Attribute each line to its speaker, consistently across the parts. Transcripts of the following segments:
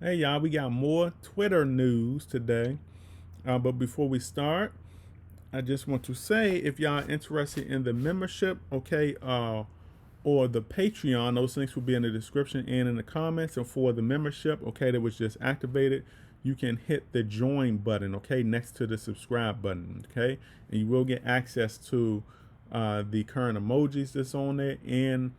Speaker 1: Hey y'all, we got more Twitter news today. But before we start, I just want to say if y'all are interested in the membership, okay, or the Patreon, those links will be in the description and in the comments. And for the membership, okay, that was just activated, you can hit the join button, okay, next to the subscribe button, okay, and you will get access to the current emojis that's on there and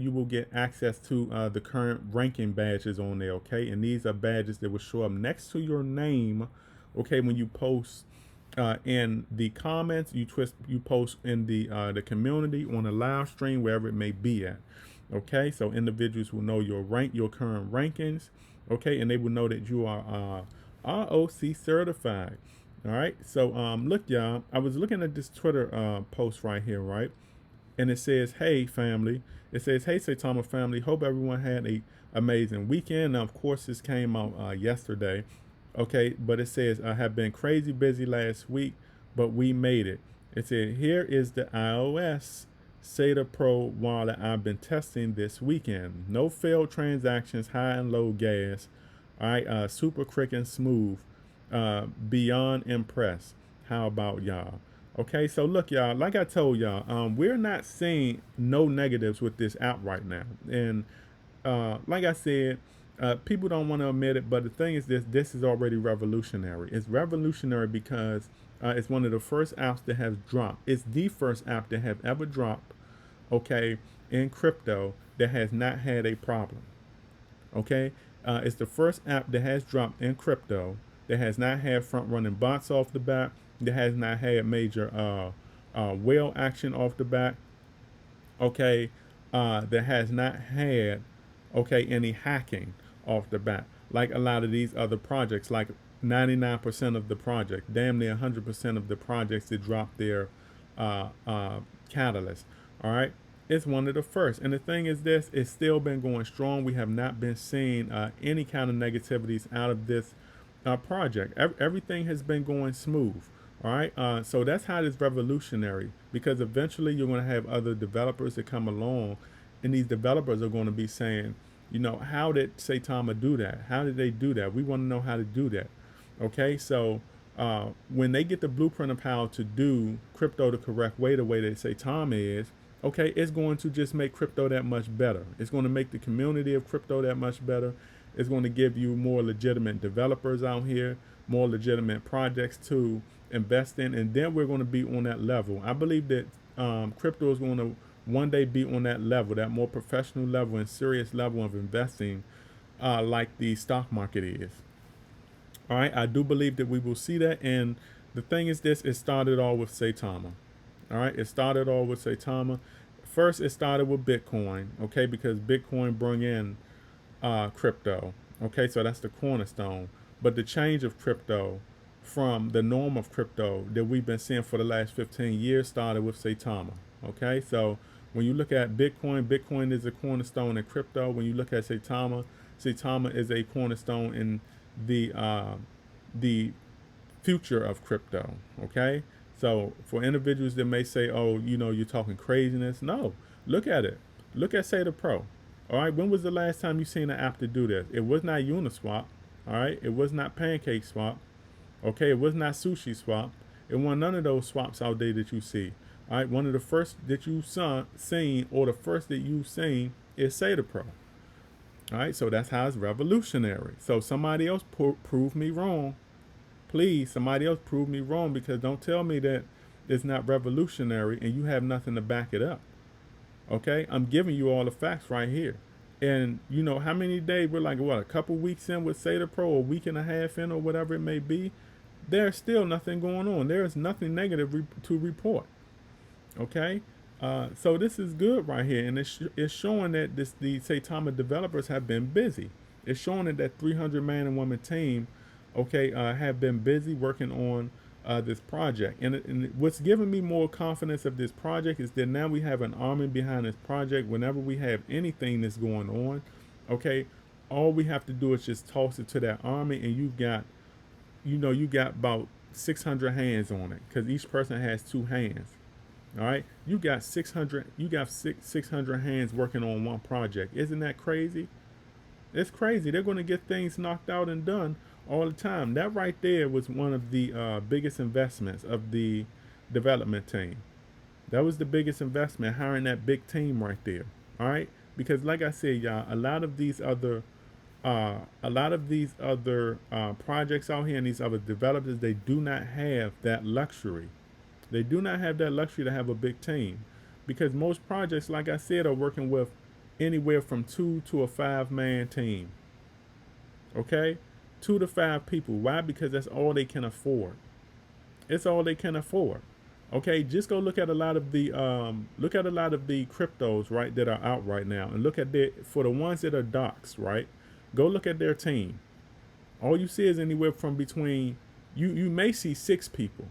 Speaker 1: you will get access to the current ranking badges on there, okay, and these are badges that will show up next to your name, okay, when you post in the comments, you post in the community, on a live stream, wherever it may be at. Okay, so individuals will know your current rankings. Okay, and they will know that you are ROC certified. All right, so look, y'all, I was looking at this Twitter post right here, right, and it says, "Hey family," it says, "Hey Saitama family, hope everyone had a amazing weekend." Now, of course, this came out yesterday. Okay, but it says, "I have been crazy busy last week, but we made it." It said, "Here is the iOS Saitapro wallet I've been testing this weekend. No failed transactions, high and low gas. All right, super quick and smooth. Beyond impressed. How about y'all?" Okay, so look, y'all, like I told y'all, we're not seeing no negatives with this app right now. And like I said, people don't want to admit it, but the thing is this is already revolutionary. It's revolutionary because it's one of the first apps that has dropped. It's the first app that have ever dropped, okay, in crypto that has not had a problem. Okay, it's the first app that has dropped in crypto that has not had front running bots off the bat, that has not had major whale action off the bat. Okay, that has not had any hacking off the bat like a lot of these other projects, like 99% of the project, damn near 100% of the projects that drop their catalyst. All right, it's one of the first, and the thing is, this it's still been going strong. We have not been seeing any kind of negativities out of this project. Everything has been going smooth. All right, so that's how it's revolutionary, because eventually you're going to have other developers that come along, and these developers are going to be saying, how did Saitama do that? How did they do that? We want to know how to do that. Okay, so when they get the blueprint of how to do crypto the correct way, the way that Saitama is, okay, it's going to just make crypto that much better. It's going to make the community of crypto that much better. It's going to give you more legitimate developers out here, more legitimate projects to invest in, and then we're going to be on that level. I believe that crypto is going to one day be on that level, that more professional level and serious level of investing, like the stock market is. All right, I do believe that we will see that, and the thing is, this it started all with Saitama. All right, it started all with Saitama. First, it started with Bitcoin, okay, because Bitcoin brought in crypto. Okay, so that's the cornerstone. But the change of crypto from the norm of crypto that we've been seeing for the last 15 years started with Saitama. Okay, so when you look at Bitcoin, Bitcoin is a cornerstone in crypto. When you look at Saitama, Saitama is a cornerstone in the future of crypto. Okay, so for individuals that may say, "Oh, you're talking craziness," no, look at it. Look at Saitapro. All right, when was the last time you seen an app to do this? It was not Uniswap. All right, it was not Pancake Swap. Okay, it was not Sushi Swap. It wasn't none of those swaps out there that you see. All right, one of the first that you seen, or the first that you've seen, is Saitapro. All right, so that's how it's revolutionary. So somebody else prove me wrong. Please, somebody else prove me wrong, because don't tell me that it's not revolutionary and you have nothing to back it up. Okay, I'm giving you all the facts right here. And how many days, we're like, what, a couple weeks in with Saitapro, a week and a half in, or whatever it may be. There's still nothing going on. There is nothing negative to report. Okay, so this is good right here, and it's showing that the Saitama developers have been busy. It's showing that 300 man and woman team, okay, have been busy working on this project. And what's giving me more confidence of this project is that now we have an army behind this project. Whenever we have anything that's going on, okay, all we have to do is just toss it to that army, and you got about 600 hands on it, because each person has 2 hands. All right, you got 600. You got 600 hands working on one project. Isn't that crazy? It's crazy. They're going to get things knocked out and done all the time. That right there was one of the biggest investments of the development team. That was the biggest investment, hiring that big team right there. All right, because like I said, y'all, a lot of these other projects out here and these other developers, they do not have that luxury. They do not have that luxury to have a big team, because most projects, like I said, are working with anywhere from 2 to 5 man team. Okay, 2 to 5 people. Why? Because that's all they can afford. It's all they can afford. Okay, just go look at a lot of the cryptos, right, that are out right now, and look at their, for the ones that are doxed, right. Go look at their team. All you see is anywhere from between, you may see 6 people.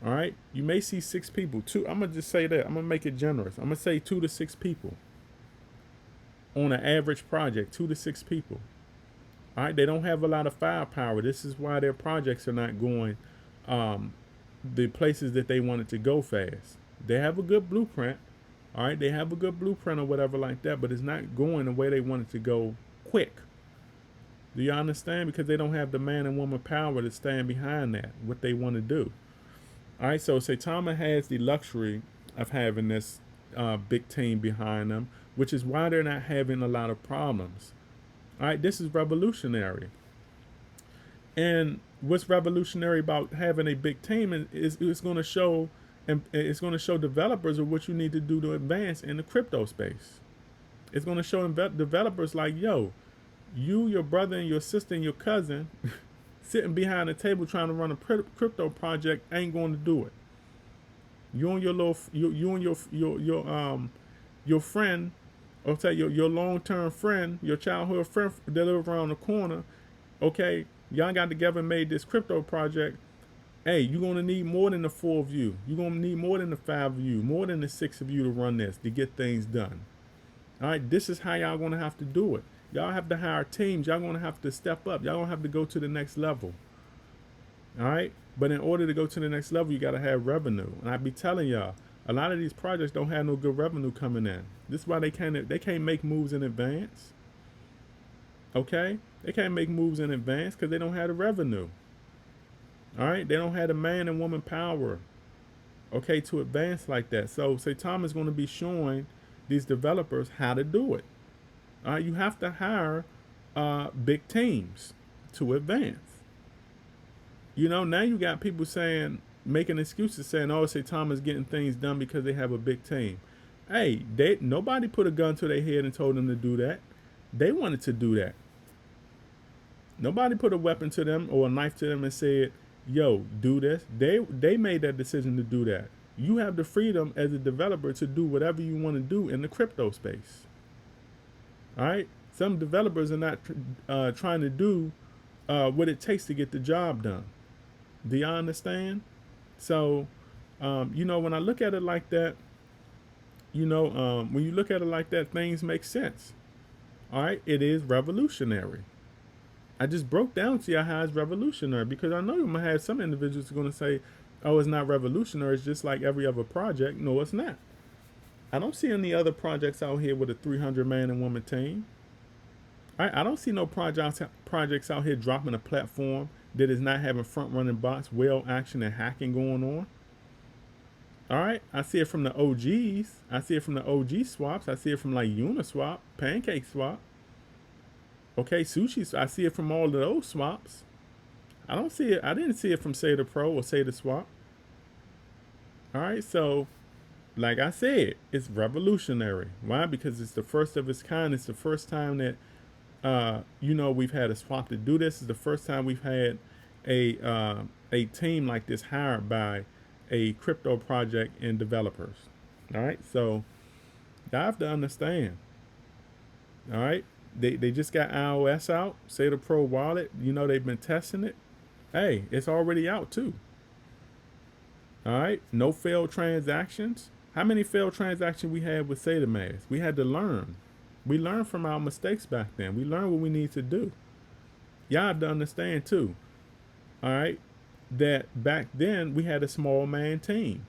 Speaker 1: All right, you may see 6 people. Two. I'm gonna just say that. I'm gonna make it generous. I'm gonna say 2 to 6 people on an average project. 2 to 6 people. All right, they don't have a lot of firepower. This is why their projects are not going the places that they wanted to go fast. They have a good blueprint. All right, they have a good blueprint or whatever like that, but it's not going the way they want it to go quick. Do you understand? Because they don't have the man and woman power to stand behind that, what they want to do. All right, so Saitama has the luxury of having this big team behind them, which is why they're not having a lot of problems. All right, this is revolutionary. And what's revolutionary about having a big team is it's going to show, and it's going to show developers of what you need to do to advance in the crypto space. It's going to show developers like, yo, you, your brother, and your sister and your cousin sitting behind a table trying to run a crypto project ain't going to do it. You and your little, you and your friend, or say your long-term friend, your childhood friend that live around the corner, okay, y'all got together and made this crypto project. Hey, you're going to need more than the 4 of you. You're going to need more than the 5 of you, more than the 6 of you to run this, to get things done. All right, this is how y'all going to have to do it. Y'all have to hire teams. Y'all going to have to step up. Y'all going to have to go to the next level. All right, but in order to go to the next level, you got to have revenue. And I be telling y'all, a lot of these projects don't have no good revenue coming in. This is why they can't make moves in advance. Okay, they can't make moves in advance because they don't have the revenue. All right, they don't have the man and woman power, okay, to advance like that. So Saitama is going to be showing these developers how to do it. All right, you have to hire big teams to advance. You know, now you got people saying, making excuses, saying, oh, Saitama's getting things done because they have a big team. Hey, nobody put a gun to their head and told them to do that. They wanted to do that. Nobody put a weapon to them or a knife to them and said, yo, do this. They made that decision to do that. You have the freedom as a developer to do whatever you want to do in the crypto space. All right? Some developers are not trying to do what it takes to get the job done. Do you understand? So, you know, when I look at it like that, you know, when you look at it like that, things make sense. All right? It is revolutionary. I just broke down to you how it's revolutionary, because I know you're going to have some individuals who are going to say, oh, it's not revolutionary. It's just like every other project. No, it's not. I don't see any other projects out here with a 300 man and woman team. I don't see no projects out here dropping a platform that is not having front running bots, whale action, and hacking going on. All right. I see it from the OGs. I see it from the OG swaps. I see it from like Uniswap, Pancake Swap. Okay, Sushi. I see it from all of those swaps. I don't see it. I didn't see it from Saitapro or Saitapswap. All right. So, like I said, it's revolutionary. Why? Because it's the first of its kind. It's the first time that you know, we've had a swap to do this. It's the first time we've had a team like this hired by a crypto project and developers. All right, so you have to understand. All right, they just got iOS out, Saitapro wallet. You know, they've been testing it. Hey, it's already out too. All right, no failed transactions. How many failed transactions we had with Saitamask? We had to learn. We learned from our mistakes back then. We learned what we need to do. Y'all have to understand too, all right, that back then we had a small man team.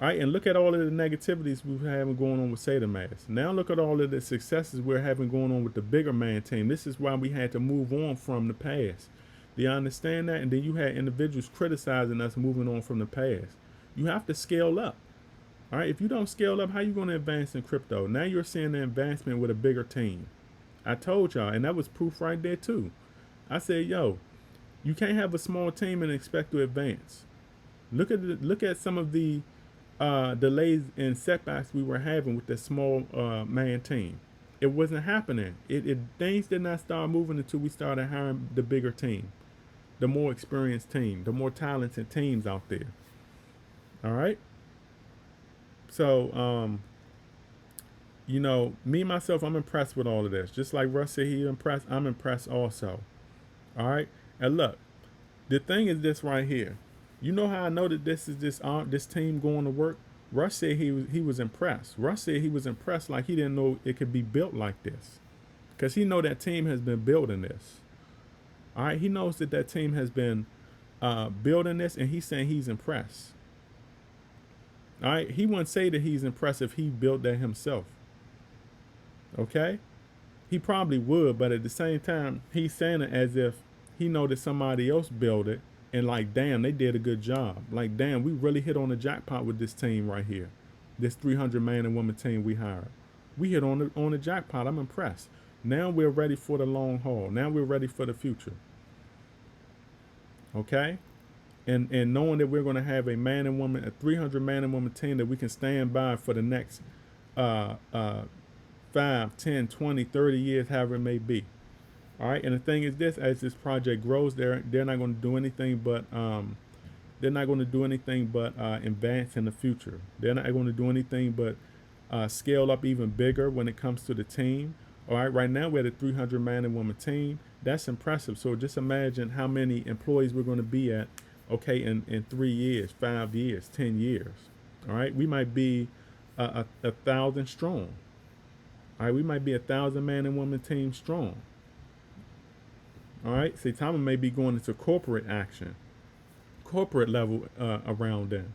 Speaker 1: All right, and look at all of the negativities we've having going on with Saitamask. Now look at all of the successes we're having going on with the bigger man team. This is why we had to move on from the past. Do you understand that? And then you had individuals criticizing us moving on from the past. You have to scale up. All right, if you don't scale up, how you going to advance in crypto? Now you're seeing the advancement with a bigger team. I told y'all, and that was proof right there too. I said, yo, you can't have a small team and expect to advance. Look at some of the delays and setbacks we were having with the small man team. It wasn't happening. Things did not start moving until we started hiring the bigger team, the more experienced team, the more talented teams out there. All right. So, you know, me myself, I'm impressed with all of this. Just like Russ said, he impressed. I'm impressed also. All right. And look, the thing is this right here. You know how I know that this team going to work? Russ said he was impressed. Russ said he was impressed like he didn't know it could be built like this, because he know that team has been building this. All right, he knows that team has been building this, and he's saying he's impressed. All right, he wouldn't say that he's impressed if he built that himself. Okay, he probably would, but at the same time, he's saying it as if he know that somebody else built it. And like, damn, they did a good job. Like, damn, we really hit on the jackpot with this team right here. This 300 man and woman team we hired. We hit on the jackpot. I'm impressed. Now we're ready for the long haul. Now we're ready for the future. Okay? And knowing that we're going to have a 300 man and woman team that we can stand by for the next 5, 10, 20, 30 years, however it may be. All right, and the thing is this: as this project grows, they're not going to do anything but advance in the future. They're not going to do anything but scale up even bigger when it comes to the team. All right, right now we're at a 300 man and woman team. That's impressive. So just imagine how many employees we're going to be at. Okay, in 3 years, 5 years, 10 years. All right, we might be 1,000 strong. All right, we might be 1,000 man and woman team strong. All right, Saitama may be going into corporate action, corporate level around them.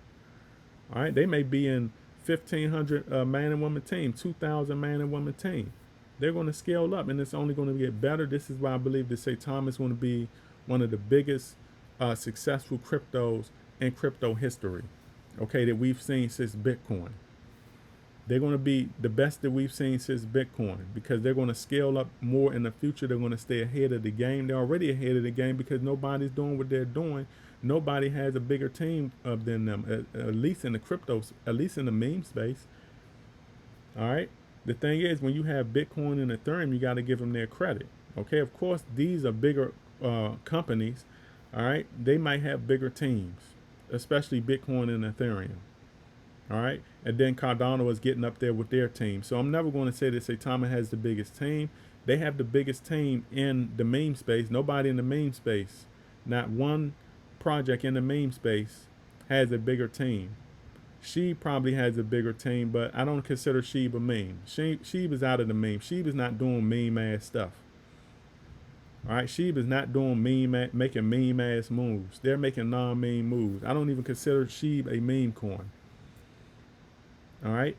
Speaker 1: All right, they may be in 1,500 man and woman team, 2,000 man and woman team. They're going to scale up, and it's only going to get better. This is why I believe that Saitama is going to be one of the biggest successful cryptos in crypto history. Okay, that we've seen since Bitcoin. They're going to be the best that we've seen since Bitcoin, because they're going to scale up more in the future. They're going to stay ahead of the game. They're already ahead of the game because nobody's doing what they're doing. Nobody has a bigger team than them, at least in the cryptos, at least in the meme space. All right. The thing is, when you have Bitcoin and Ethereum, you got to give them their credit. Okay. Of course, these are bigger companies. All right. They might have bigger teams, especially Bitcoin and Ethereum. All right. And then Cardano is getting up there with their team. So I'm never going to say that Saitama has the biggest team. They have the biggest team in the meme space. Nobody in the meme space, not one project in the meme space, has a bigger team. Sheeb probably has a bigger team, but I don't consider Sheeb a meme. Sheeb is out of the meme. Sheeb is not doing meme ass stuff. All right, Sheeb is not doing making meme ass moves. They're making non-meme moves. I don't even consider Sheeb a meme coin. All right,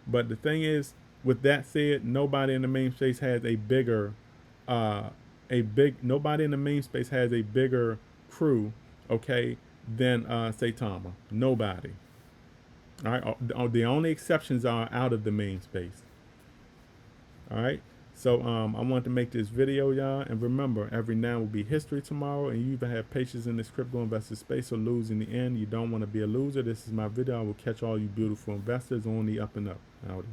Speaker 1: but the thing is, with that said, nobody in the meme space has a bigger, nobody in the meme space has a bigger crew, okay, than Saitama. Nobody. All right, the only exceptions are out of the meme space. All right, so I wanted to make this video, y'all, and remember, every now will be history tomorrow, and you either have patience in this crypto investor space or lose in the end. You don't want to be a loser. This is my video. I will catch all you beautiful investors on the up and up. Howdy.